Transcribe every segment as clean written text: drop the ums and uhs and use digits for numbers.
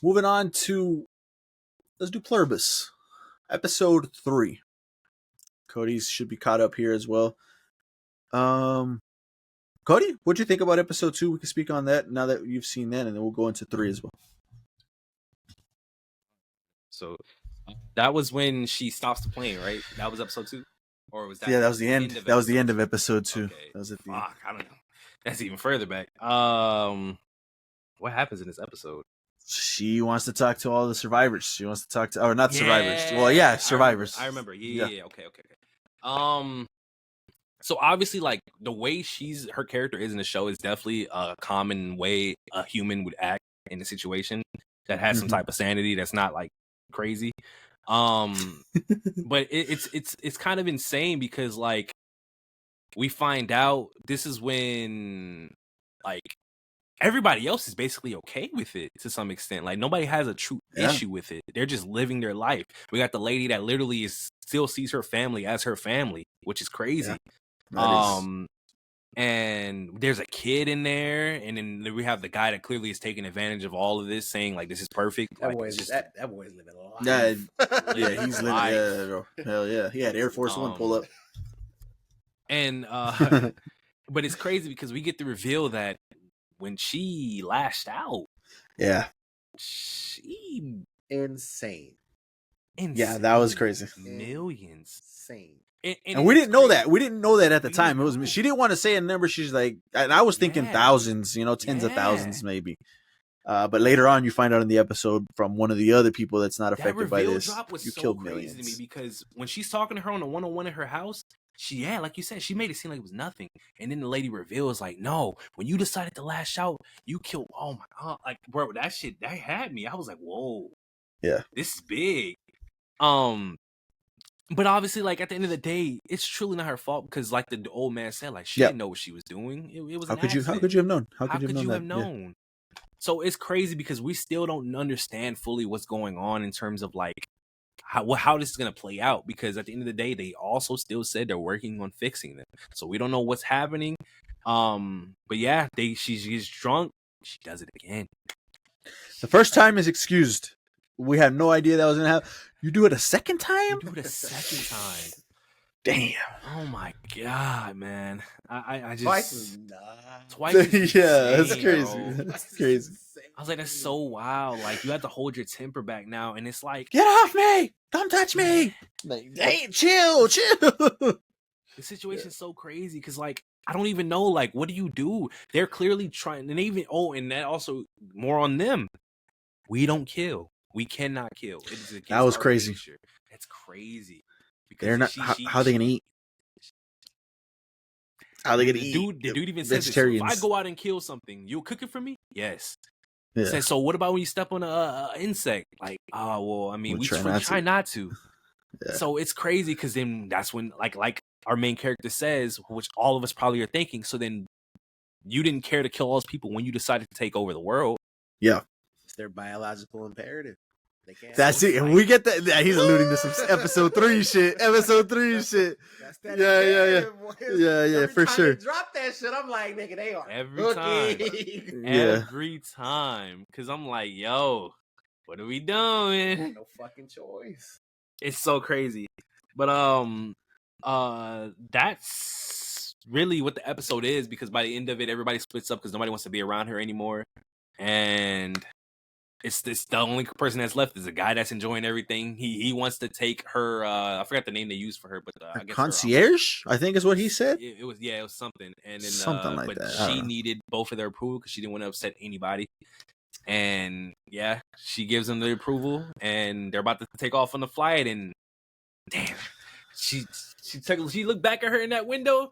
moving on to, let's do Pluribus, episode 3. Cody's should be caught up here as well. Cody, what'd you think about episode 2? We can speak on that now that you've seen that, and then we'll go into 3 as well. So that was when she stops the plane, right? That was episode 2, or was that? Yeah, that was the end. That was the end of episode 2. Okay. That was at the Fuck, I don't know. That's even further back. What happens in this episode? She wants to talk to all the survivors. She wants to talk to, or not survivors. Well, yeah, survivors. I remember. Yeah. Okay. So obviously, like, the way her character is in the show is definitely a common way a human would act in a situation that has some type of sanity that's not like crazy. But it's kind of insane because, like, we find out this is when, like, everybody else is basically okay with it to some extent. Like, nobody has a true issue with it. They're just living their life. We got the lady that literally still sees her family as her family, which is crazy. Yeah, and there's a kid in there, and then we have the guy that clearly is taking advantage of all of this, saying like this is perfect. That like, boy's living a life. Yeah, he's living. Hell yeah, he had Air Force One pull up. And but it's crazy because we get the reveal that when she lashed out, she insane. Yeah, that was crazy. Millions. Insane. And we didn't know that. We didn't know that at the time. It was she didn't want to say a number. She's like, and I was thinking thousands, tens of thousands maybe. But later on, you find out in the episode from one of the other people that's not affected by this. Drop was you so killed crazy millions. to me because when she's talking to her on the 101 in her house, like you said, she made it seem like it was nothing. And then the lady reveals, like, no, when you decided to lash out, you killed. Oh my god, like, bro, that shit that had me. I was like, whoa, yeah, this is big. But obviously, like, at the end of the day, it's truly not her fault because, like the old man said, like, she didn't know what she was doing. It was how could you have known? How could you have known? Yeah. So it's crazy because we still don't understand fully what's going on in terms of like how this is gonna play out. Because at the end of the day, they also still said they're working on fixing them. So we don't know what's happening. But yeah, she gets drunk. She does it again. The first time is excused. We had no idea that was gonna happen. You do it a second time? You do it a second time. Damn. Oh my god, man. I just Twice is nuts. Twice. Yeah, that's crazy. That's crazy. I was like, that's so wild. Like, you have to hold your temper back now, and it's like, get off me! Don't touch me! Like, hey, chill. The situation's so crazy because, like, I don't even know, like, what do you do? They're clearly trying, and even and that also more on them. We don't kill. We cannot kill. That was crazy. Nature. That's crazy. Because they're not. How are they gonna eat? How are they gonna eat? The dude even says, so if I go out and kill something, you'll cook it for me? Yes. Yeah. Says, so what about when you step on an insect? Like, well, I mean, we try not to. Yeah. So it's crazy because then that's when, like our main character says, which all of us probably are thinking. So then you didn't care to kill all those people when you decided to take over the world. Yeah. It's their biological imperative. They can't. That's it. And we get that. Yeah, he's alluding to some episode 3 shit. Episode 3 shit. That's that yeah, for sure. Drop that shit. I'm like, nigga, they are every time. Because I'm like, yo, what are we doing? No fucking choice. It's so crazy. But that's really what the episode is, because by the end of it, everybody splits up because nobody wants to be around her anymore. And it's the only person that's left is a guy that's enjoying everything. He wants to take her. I forgot the name they used for her, but I guess concierge, I think is what he said. It was something, and then something like but that. She needed both of their approval because she didn't want to upset anybody. And yeah, she gives them the approval, and they're about to take off on the flight. And damn, she looked back at her in that window.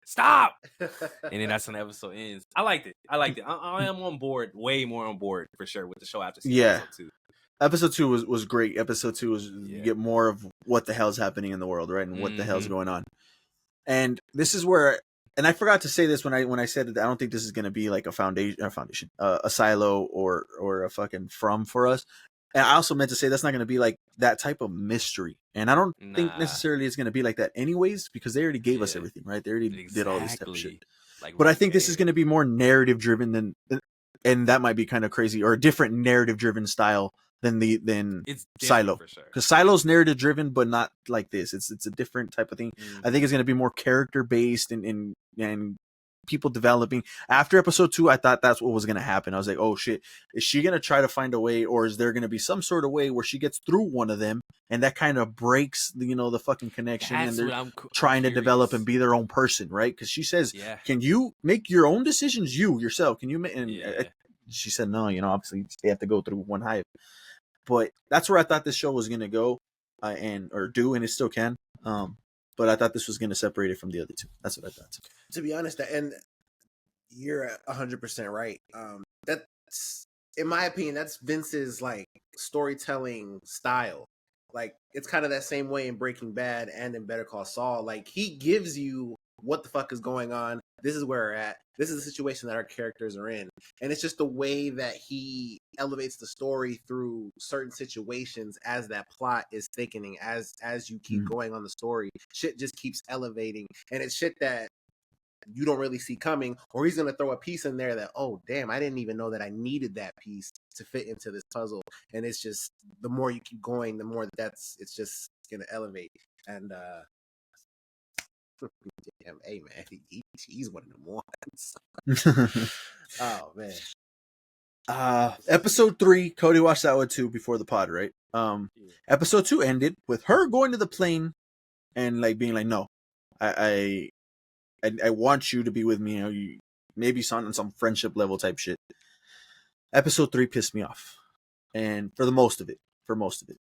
Stop! And then that's when the episode ends. I liked it. I am on board, way more on board for sure with the show after seeing episode 2. Episode 2 was great. Episode 2 was you get more of what the hell's happening in the world, right? And what the hell's going on. And this is where, and I forgot to say this when I said that I don't think this is going to be like a foundation, a silo or a fucking from for us. And I also meant to say that's not going to be like that type of mystery. And I don't think necessarily it's going to be like that anyways, because they already gave us everything, right? They already did all this type of shit. Like, but I think this is going to be more narrative driven than, and that might be kind of crazy, or a different narrative driven style than It's Silo, for sure. because Silo's narrative driven, but not like this. It's a different type of thing. I think it's going to be more character based and people developing. After episode 2, I thought that's what was going to happen. I was like, oh shit, is she going to try to find a way, or is there going to be some sort of way where she gets through one of them, and that kind of breaks the fucking connection, That's and what they're I'm trying to develop curious. and be their own person, right? Because she says, Yeah. can you make your own decisions yourself? Can you make? And Yeah. she said no. Obviously they have to go through one hive. But that's where I thought this show was going to go, and it still can. But I thought this was going to separate it from the other two. That's what I thought. To be honest, and you're 100% right. That's, in my opinion, that's Vince's like storytelling style. Like, it's kind of that same way in Breaking Bad and in Better Call Saul. Like, he gives you what the fuck is going on. This is where we're at. This is the situation that our characters are in. And it's just the way that he elevates the story through certain situations as that plot is thickening, as you keep going on the story. Shit just keeps elevating. And it's shit that you don't really see coming, or he's going to throw a piece in there that, oh, damn, I didn't even know that I needed that piece to fit into this puzzle. And it's just, the more you keep going, the more it's just going to elevate. And, damn, hey, man, he's one of them ones. Oh, man. Episode 3, Cody watched that one too before the pod, right? Episode 2 ended with her going to the plane and like being like, no, I want you to be with me. Maybe on some friendship level type shit. Episode 3 pissed me off, and for most of it,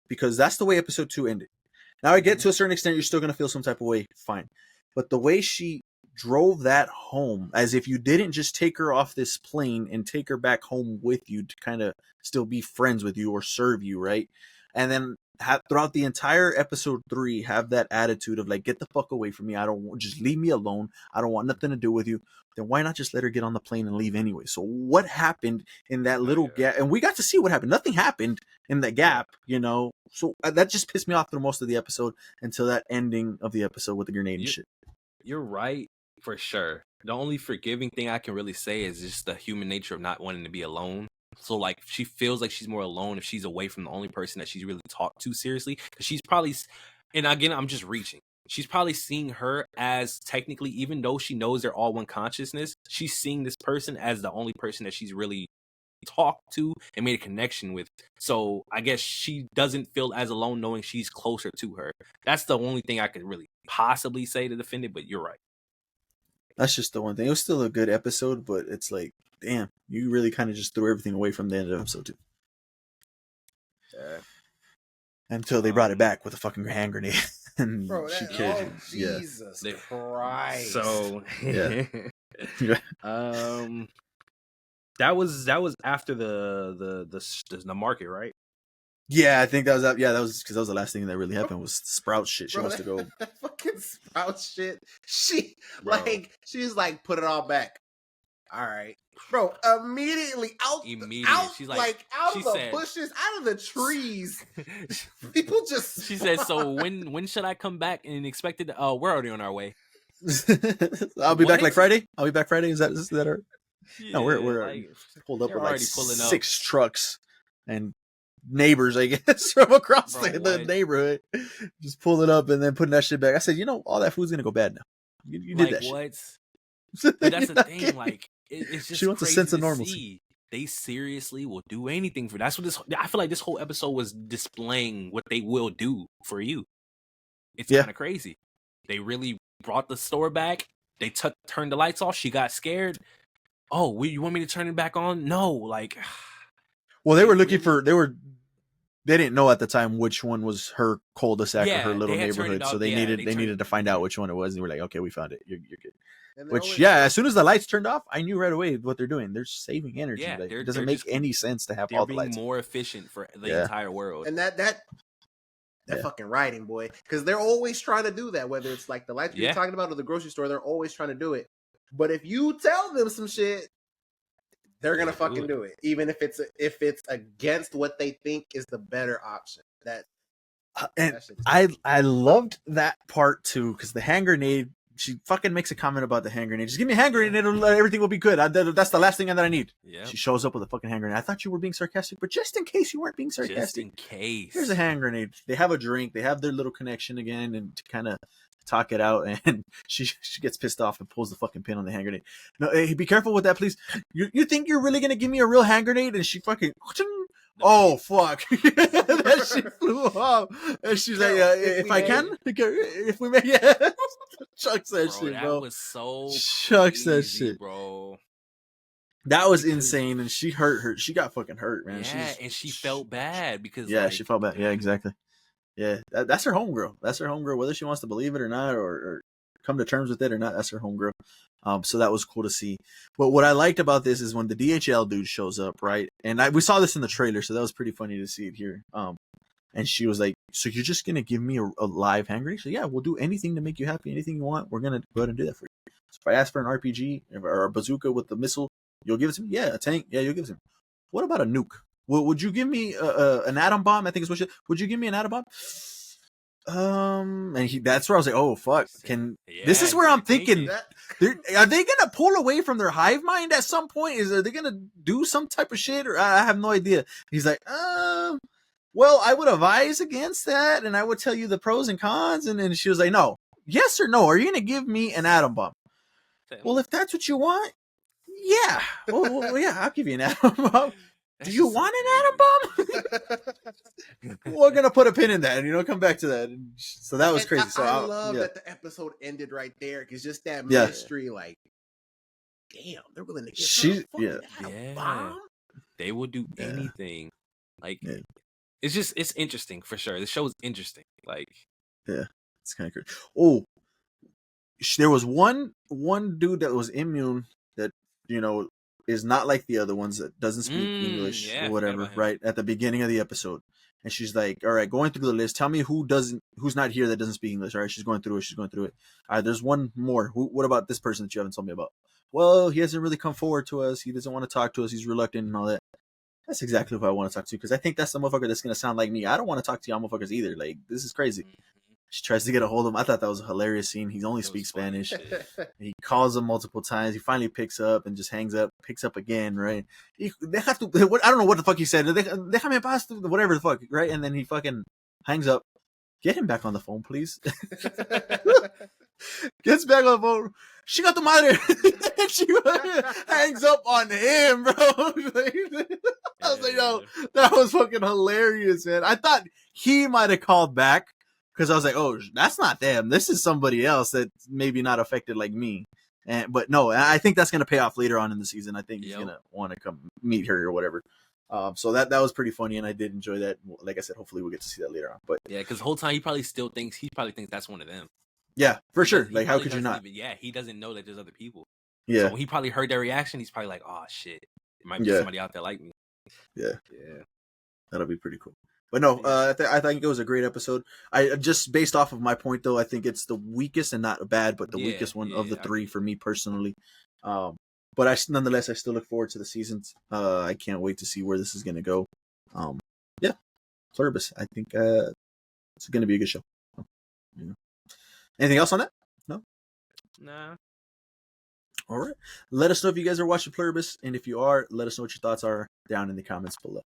because that's the way episode 2 ended. Now I get to a certain extent, you're still gonna feel some type of way, fine, but the way she drove that home, as if you didn't just take her off this plane and take her back home with you to kind of still be friends with you or serve you, right? And then throughout the entire episode 3 have that attitude of like, get the fuck away from me, just leave me alone, I don't want nothing to do with you. Then why not just let her get on the plane and leave anyway? So what happened in that little gap? And we got to see what happened. Nothing happened in that gap, so that just pissed me off through most of the episode until that ending of the episode with the grenade and shit. You're right, for sure. The only forgiving thing I can really say is just the human nature of not wanting to be alone. So, like, she feels like she's more alone if she's away from the only person that she's really talked to seriously. Because she's probably, and again, I'm just reaching. She's probably seeing her as technically, even though she knows they're all one consciousness, she's seeing this person as the only person that she's really talked to and made a connection with. So I guess she doesn't feel as alone knowing she's closer to her. That's the only thing I could really possibly say to defend it, but you're right. That's just the one thing. It was still a good episode, but it's like, damn, you really kind of just threw everything away from the end of episode 2. Yeah. Until they brought it back with a fucking hand grenade. And bro, she killed you. Jesus Christ. So yeah. That was after the market, right? Yeah, I think that was that. Yeah, that was because that was the last thing that really happened was Sprout shit. She wants to go. That fucking Sprout shit. She's like, put it all back. All right, bro. Immediately out. She's like out of the bushes, out of the trees. People just. She said, "So when should I come back?" And expected. Oh, we're already on our way. I'll be back like Friday. I'll be back Friday. Is that our? Yeah, no, we're like, pulled up with like pulling 6 trucks and neighbors, I guess, from across the neighborhood. Just pulling up and then putting that shit back. I said, all that food's gonna go bad now. You did that shit. But that's the thing. Like, it's just she wants a sense of normalcy. They seriously will do anything for. That's what I feel like this whole episode was displaying what they will do for you. It's kind of crazy. They really brought the store back. They turned the lights off. She got scared. Oh, you want me to turn it back on? No, like. Well, they were looking for. They didn't know at the time which one was her cul-de-sac or her little neighborhood, so they needed to find out which one it was. And they were like, okay, we found it. You're good. Which, as soon as the lights turned off, I knew right away what they're doing. They're saving energy. Yeah, it doesn't make any sense to have all the lights. They're being more efficient for the entire world. And that fucking writing, boy, because they're always trying to do that. Whether it's like the lights you're talking about or the grocery store, they're always trying to do it. But if you tell them some shit, they're gonna fucking do it, even if it's against what they think is the better option. I loved that part too, because the hand grenade she fucking makes a comment about the hand grenade. Just give me a hand grenade and everything will be good. That's the last thing that I need. Yeah. She shows up with a fucking hand grenade. I thought you were being sarcastic, but just in case you weren't being sarcastic. Just in case. Here's a hand grenade. They have a drink. They have their little connection again and to kind of talk it out. And she gets pissed off and pulls the fucking pin on the hand grenade. No, hey, be careful with that, please. You think you're really going to give me a real hand grenade? And she fucking... Oh fuck! That shit flew off, and she's like, "If I can, if we may, yeah." Chucks that shit, bro. That was so chucks crazy, that shit, bro. That was insane, and she hurt. She got fucking hurt, man. Yeah, and she felt bad because she felt bad. Yeah, exactly. Yeah, that's her homegirl. That's her homegirl. Whether she wants to believe it or not, or come to terms with it or not, that's her homegirl. So that was cool to see. But what I liked about this is when the DHL dude shows up, right? And we saw this in the trailer, so that was pretty funny to see it here. And she was like, "So you're just gonna give me a live hand grenade?" So yeah, we'll do anything to make you happy, anything you want. We're gonna go ahead and do that for you. So if I ask for an RPG or a bazooka with the missile, you'll give it to me. Yeah, a tank. Yeah, you'll give it to me. What about a nuke? Would you give me an atom bomb? I think it's what. Would you give me an atom bomb? And that's where I was like, oh fuck, this is where I'm thinking, are they gonna pull away from their hive mind at some point? Are they gonna do some type of shit, or I have no idea. He's like, well, I would advise against that, and I would tell you the pros and cons. And then she was like, no, yes or no, are you gonna give me an atom bomb? Well, if that's what you want, yeah, well yeah, I'll give you an atom bomb. Do you want an atom bomb? We're gonna put a pin in that, and come back to that. So that was crazy. So I love that the episode ended right there because just that mystery, like, damn, they're willing to give her a atom bomb. They will do anything. Like, it's interesting for sure. The show is interesting. Like, it's kind of crazy. Oh, there was one dude that was immune that is not like the other ones that doesn't speak English or whatever, right? At the beginning of the episode. And she's like, all right, going through the list, tell me who's not here that doesn't speak English. All right, she's going through it. All right, there's one more. What about this person that you haven't told me about? Well, he hasn't really come forward to us. He doesn't want to talk to us. He's reluctant and all that. That's exactly who I want to talk to, because I think that's the motherfucker that's going to sound like me. I don't want to talk to y'all motherfuckers either. Like, this is crazy. She tries to get a hold of him. I thought that was a hilarious scene. He only speaks Spanish. He calls him multiple times. He finally picks up and just hangs up, picks up again, right? I don't know what the fuck he said. Déjame paz, whatever the fuck, right? And then he fucking hangs up. Get him back on the phone, please. Gets back on the phone. She got the madre. She hangs up on him, bro. I was like, yo, that was fucking hilarious, man. I thought he might have called back. Because I was like, oh, that's not them. This is somebody else that's maybe not affected like me. But no, I think that's going to pay off later on in the season. I think he's going to want to come meet her or whatever. So that was pretty funny, and I did enjoy that. Like I said, hopefully we'll get to see that later on. But yeah, because the whole time he probably thinks that's one of them. Yeah, for sure. Like, how could you not? He doesn't know that there's other people. Yeah. So when he probably heard their reaction, he's probably like, oh, shit. There might be somebody out there like me. Yeah. That'll be pretty cool. But no, I think it was a great episode. I just based off of my point, though, I think it's the weakest and not bad, but the weakest one of the three for me personally. But nonetheless, I still look forward to the seasons. I can't wait to see where this is going to go. Pluribus. I think it's going to be a good show. Anything else on that? No? Nah. All right. Let us know if you guys are watching Pluribus, and if you are, let us know what your thoughts are down in the comments below.